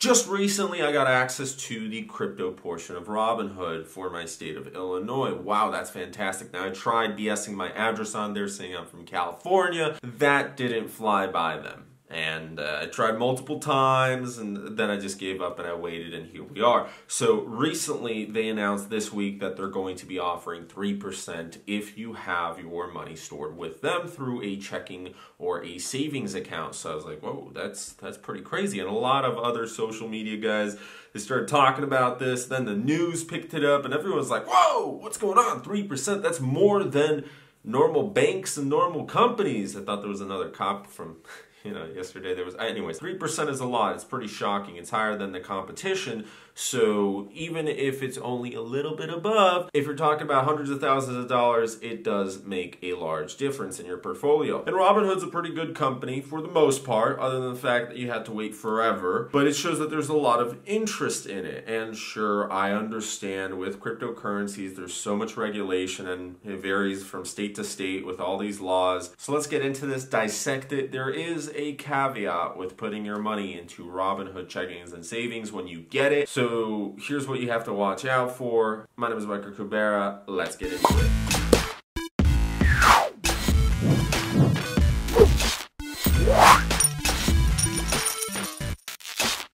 Just recently, I got access to the crypto portion of Robinhood for my state of Illinois. Wow, that's fantastic. Now, I tried BSing my address on there, saying I'm from California. That didn't fly by them. And I tried multiple times, and then I just gave up and I waited, and here we are. So recently, they announced this week that they're going to be offering 3% if you have your money stored with them through a checking or a savings account. So I was like, whoa, that's pretty crazy. And a lot of other social media guys, they started talking about this. Then the news picked it up, and everyone's like, whoa, what's going on? 3%, that's more than normal banks and normal companies. I thought there was another cop from... yesterday there was, anyways, 3% is a lot. It's pretty shocking. It's higher than the competition. So even if it's only a little bit above, if you're talking about hundreds of thousands of dollars, it does make a large difference in your portfolio. And Robinhood's a pretty good company for the most part, other than the fact that you had to wait forever. But it shows that there's a lot of interest in it. And sure, I understand with cryptocurrencies, there's so much regulation and it varies from state to state with all these laws. So let's get into this, dissect it. There is a caveat with putting your money into Robinhood checkings and savings when you get it. So here's what you have to watch out for. My name is Michael Kubera. Let's get into it.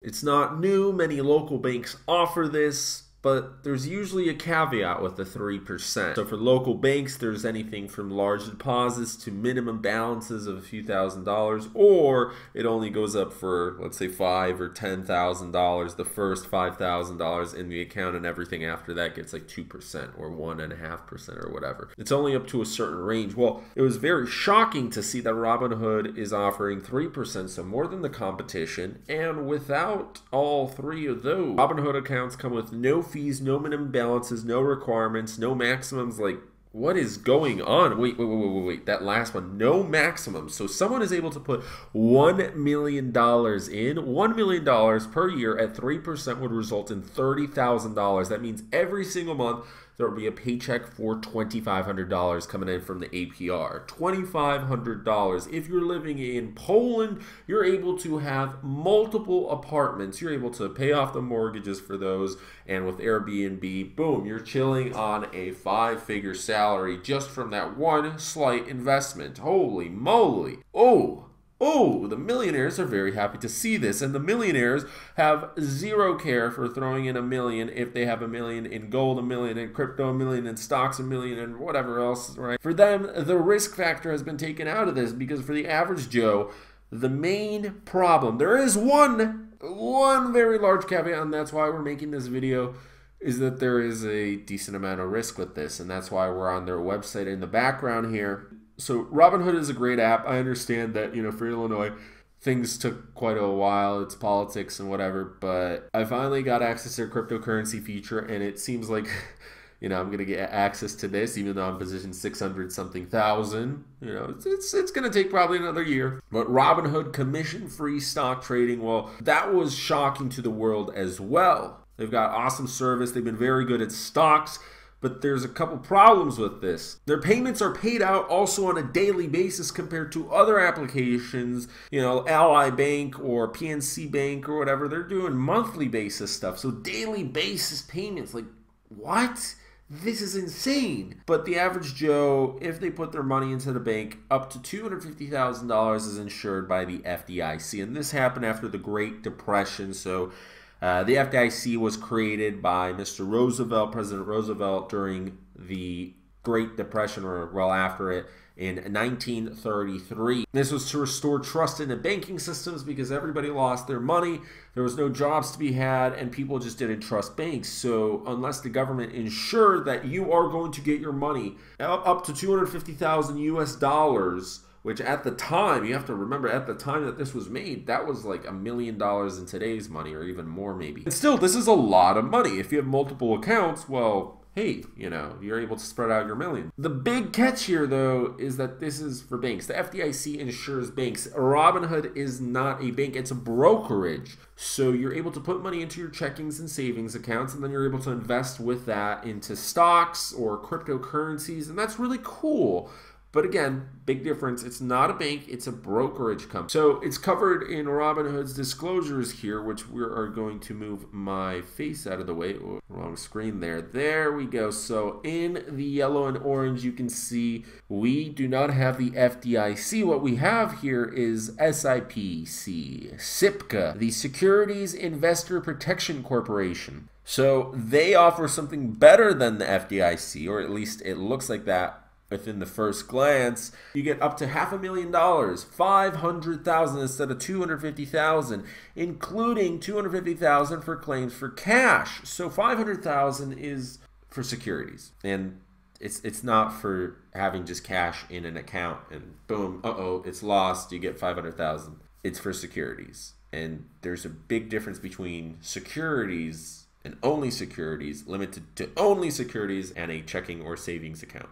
It's not new. Many local banks offer this, but there's usually a caveat with the 3%. So for local banks, there's anything from large deposits to minimum balances of a few $1,000s, or it only goes up for, let's say, $5,000 or $10,000, the first $5,000 in the account, and everything after that gets like 2% or 1.5% or whatever. It's only up to a certain range. Well, it was very shocking to see that Robinhood is offering 3%, so more than the competition, and without all three of those, Robinhood accounts come with no fees, no minimum balances, no requirements, no maximums. Like, what is going on? Wait. That last one, no maximum. So someone is able to put $1 million in. $1 million per year at 3% would result in $30,000. That means every single month there will be a paycheck for $2,500 coming in from the APR. $2,500. If you're living in Poland, you're able to have multiple apartments. You're able to pay off the mortgages for those. And with Airbnb, boom, you're chilling on a 5-figure salary just from that one slight investment. Holy moly. Oh, the millionaires are very happy to see this, and the millionaires have zero care for throwing in $1 million if they have $1 million in gold, $1 million in crypto, $1 million in stocks, $1 million in whatever else, right? For them, the risk factor has been taken out of this, because for the average Joe, the main problem, there is one very large caveat, and that's why we're making this video, is that there is a decent amount of risk with this, and that's why we're on their website in the background here. So Robinhood is a great app. I understand that, for Illinois, things took quite a while. It's politics and whatever, but I finally got access to their cryptocurrency feature, and it seems like, I'm going to get access to this, even though I'm positioned 600-something thousand. It's going to take probably another year. But Robinhood commission-free stock trading, well, that was shocking to the world as well. They've got awesome service. They've been very good at stocks. But there's a couple problems with this. Their payments are paid out also on a daily basis compared to other applications, Ally Bank or PNC Bank or whatever. They're doing monthly basis stuff. So daily basis payments, like, what? This is insane. But the average Joe, if they put their money into the bank, up to $250,000 is insured by the FDIC. And this happened after the Great Depression. So the FDIC was created by Mr. Roosevelt, President Roosevelt, during the Great Depression, or well after it, in 1933. This was to restore trust in the banking systems because everybody lost their money. There was no jobs to be had, and people just didn't trust banks. So unless the government ensured that you are going to get your money up to $250,000 US, which at the time, you have to remember, at the time that this was made, that was like $1 million in today's money, or even more maybe. And still, this is a lot of money. If you have multiple accounts, well, hey, you're able to spread out your million. The big catch here, though, is that this is for banks. The FDIC insures banks. Robinhood is not a bank. It's a brokerage. So you're able to put money into your checkings and savings accounts, and then you're able to invest with that into stocks or cryptocurrencies, and that's really cool. But again, big difference. It's not a bank, it's a brokerage company. So it's covered in Robinhood's disclosures here, which we are going to move my face out of the way. Oh, wrong screen there. There we go. So in the yellow and orange, you can see we do not have the FDIC. What we have here is SIPC, SIPC, the Securities Investor Protection Corporation. So they offer something better than the FDIC, or at least it looks like that. Within the first glance, you get up to $500,000, 500,000 instead of 250,000, including 250,000 for claims for cash. So 500,000 is for securities, and it's not for having just cash in an account and boom, it's lost. You get 500,000. It's for securities, and there's a big difference between securities and only securities, limited to only securities, and a checking or savings account.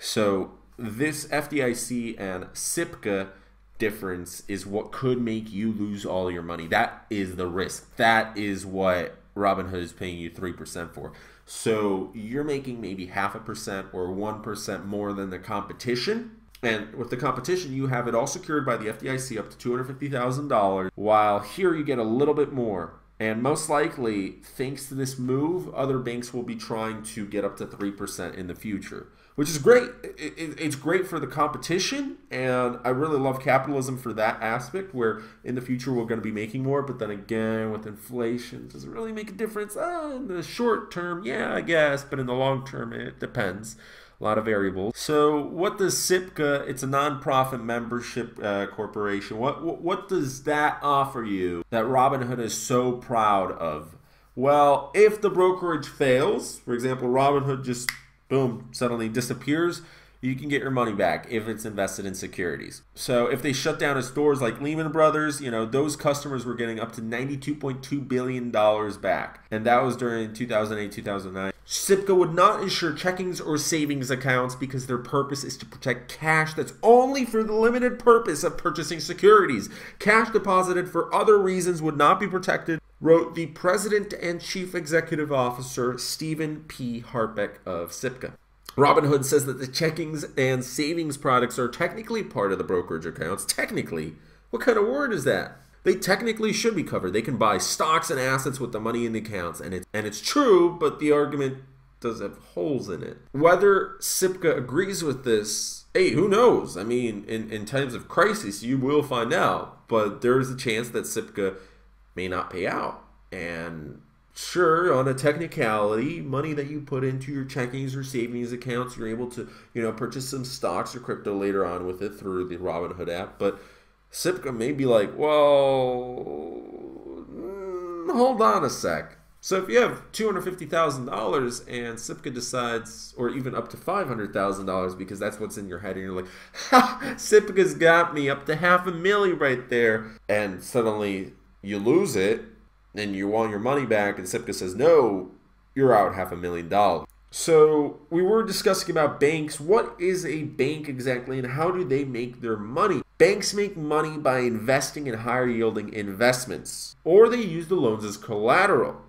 So this FDIC and SIPC difference is what could make you lose all your money. That is the risk. That is what Robinhood is paying you 3% for. So you're making maybe 0.5% or 1% more than the competition. And with the competition, you have it all secured by the FDIC up to $250,000, while here you get a little bit more. And most likely, thanks to this move, other banks will be trying to get up to 3% in the future, which is great. It's great for the competition, and I really love capitalism for that aspect, where in the future we're going to be making more, but then again, with inflation, does it really make a difference? In the short term, yeah, I guess, but in the long term, it depends. A lot of variables. So what does SIPC, it's a nonprofit membership corporation, what does that offer you that Robinhood is so proud of? Well, if the brokerage fails, for example, Robinhood just, boom, suddenly disappears, you can get your money back if it's invested in securities. So if they shut down a stores like Lehman Brothers, those customers were getting up to $92.2 billion back. And that was during 2008, 2009. SIPC would not insure checkings or savings accounts because their purpose is to protect cash that's only for the limited purpose of purchasing securities. Cash deposited for other reasons would not be protected, wrote the President and Chief Executive Officer, Stephen P. Hartbeck of SIPC. Robinhood says that the checkings and savings products are technically part of the brokerage accounts. Technically? What kind of word is that? They technically should be covered. They can buy stocks and assets with the money in the accounts. And it's true, but the argument does have holes in it. Whether SIPC agrees with this, hey, who knows? I mean, in times of crisis, you will find out. But there's a chance that SIPC may not pay out. And sure, on a technicality, money that you put into your checkings or savings accounts, you're able to, purchase some stocks or crypto later on with it through the Robinhood app. But SIPC may be like, well, hold on a sec. So if you have $250,000 and SIPC decides, or even up to $500,000, because that's what's in your head, and you're like, ha, SIPC's got me up to $500,000 right there, and suddenly you lose it, and you want your money back, and SIPC says, no, you're out $500,000. So we were discussing about banks. What is a bank exactly, and how do they make their money? Banks make money by investing in higher yielding investments, or they use the loans as collateral.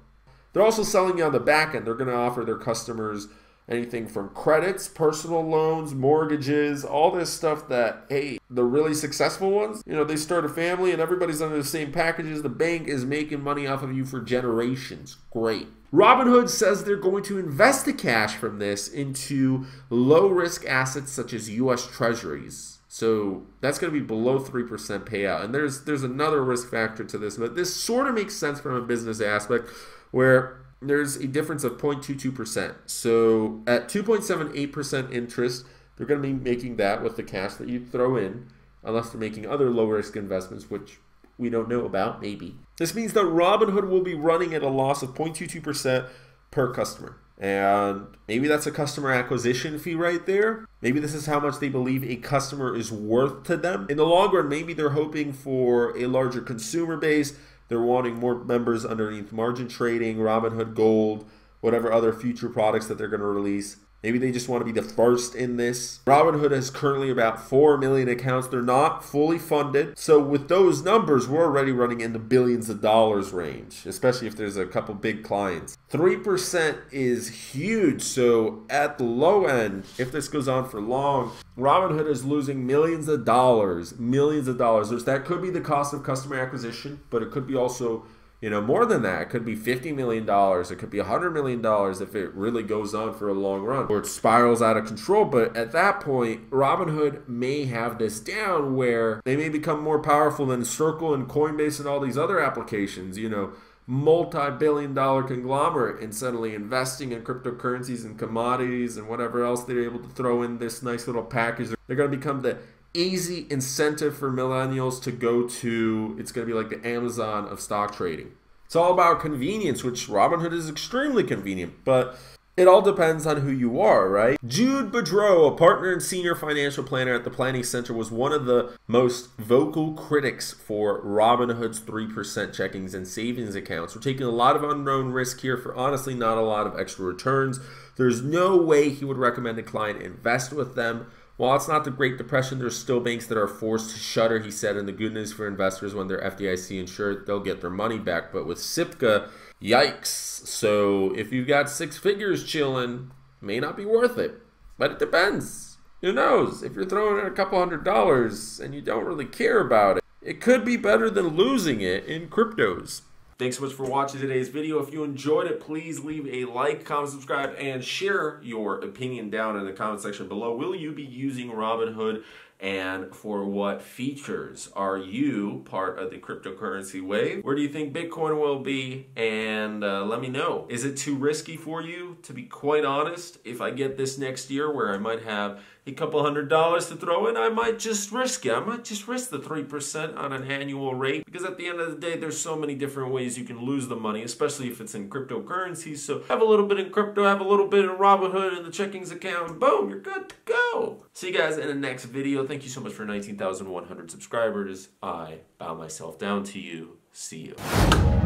They're also selling you on the back end. They're going to offer their customers anything from credits, personal loans, mortgages, all this stuff that, hey, the really successful ones, they start a family and everybody's under the same packages. The bank is making money off of you for generations. Great. Robinhood says they're going to invest the cash from this into low-risk assets such as U.S. Treasuries. So that's going to be below 3% payout. And there's another risk factor to this, but this sort of makes sense from a business aspect where there's a difference of 0.22%. So at 2.78% interest, they're going to be making that with the cash that you throw in, unless they're making other low-risk investments, which we don't know about, maybe. This means that Robinhood will be running at a loss of 0.22% per customer. And maybe that's a customer acquisition fee right there. Maybe this is how much they believe a customer is worth to them. In the long run, maybe they're hoping for a larger consumer base. They're wanting more members underneath margin trading, Robinhood Gold, whatever other future products that they're going to release. Maybe they just want to be the first in this. Robinhood has currently about 4 million accounts. They're not fully funded. So with those numbers, we're already running in the billions of dollars range, especially if there's a couple big clients. 3% is huge. So at the low end, if this goes on for long, Robinhood is losing millions of dollars, millions of dollars. That could be the cost of customer acquisition, but it could be also, you know, more than that. It could be $50 million. It could be $100 million if it really goes on for a long run or it spirals out of control. But at that point, Robinhood may have this down where they may become more powerful than Circle and Coinbase and all these other applications, you know, multi-billion-dollar conglomerate, and suddenly investing in cryptocurrencies and commodities and whatever else they're able to throw in this nice little package. They're going to become the easy incentive for millennials to go to. It's going to be like the Amazon of stock trading. It's all about convenience, which Robinhood is extremely convenient, but it all depends on who you are, right? Jude Boudreau, a partner and senior financial planner at the Planning Center, was one of the most vocal critics for Robinhood's 3% checkings and savings accounts. We're taking a lot of unknown risk here for honestly not a lot of extra returns. There's no way he would recommend a client invest with them. While it's not the Great Depression, there's still banks that are forced to shutter, he said, and the good news for investors, when they're FDIC insured, they'll get their money back. But with SIPC, yikes. So if you've got 6 figures chilling, may not be worth it. But it depends. Who knows? If you're throwing in a couple $100 and you don't really care about it, it could be better than losing it in cryptos. Thanks so much for watching today's video. If you enjoyed it, please leave a like, comment, subscribe, and share your opinion down in the comment section below. Will you be using Robinhood, and for what features? Are you part of the cryptocurrency wave? Where do you think Bitcoin will be? And let me know. Is it too risky for you? To be quite honest, if I get this next year where I might have a couple $100 to throw in, I might just risk it. I might just risk the 3% on an annual rate, because at the end of the day, there's so many different ways you can lose the money, especially if it's in cryptocurrency. So have a little bit in crypto, have a little bit in Robinhood in the checkings account, and boom, you're good to go. See you guys in the next video. Thank you so much for 19,100 subscribers. I bow myself down to you. See you.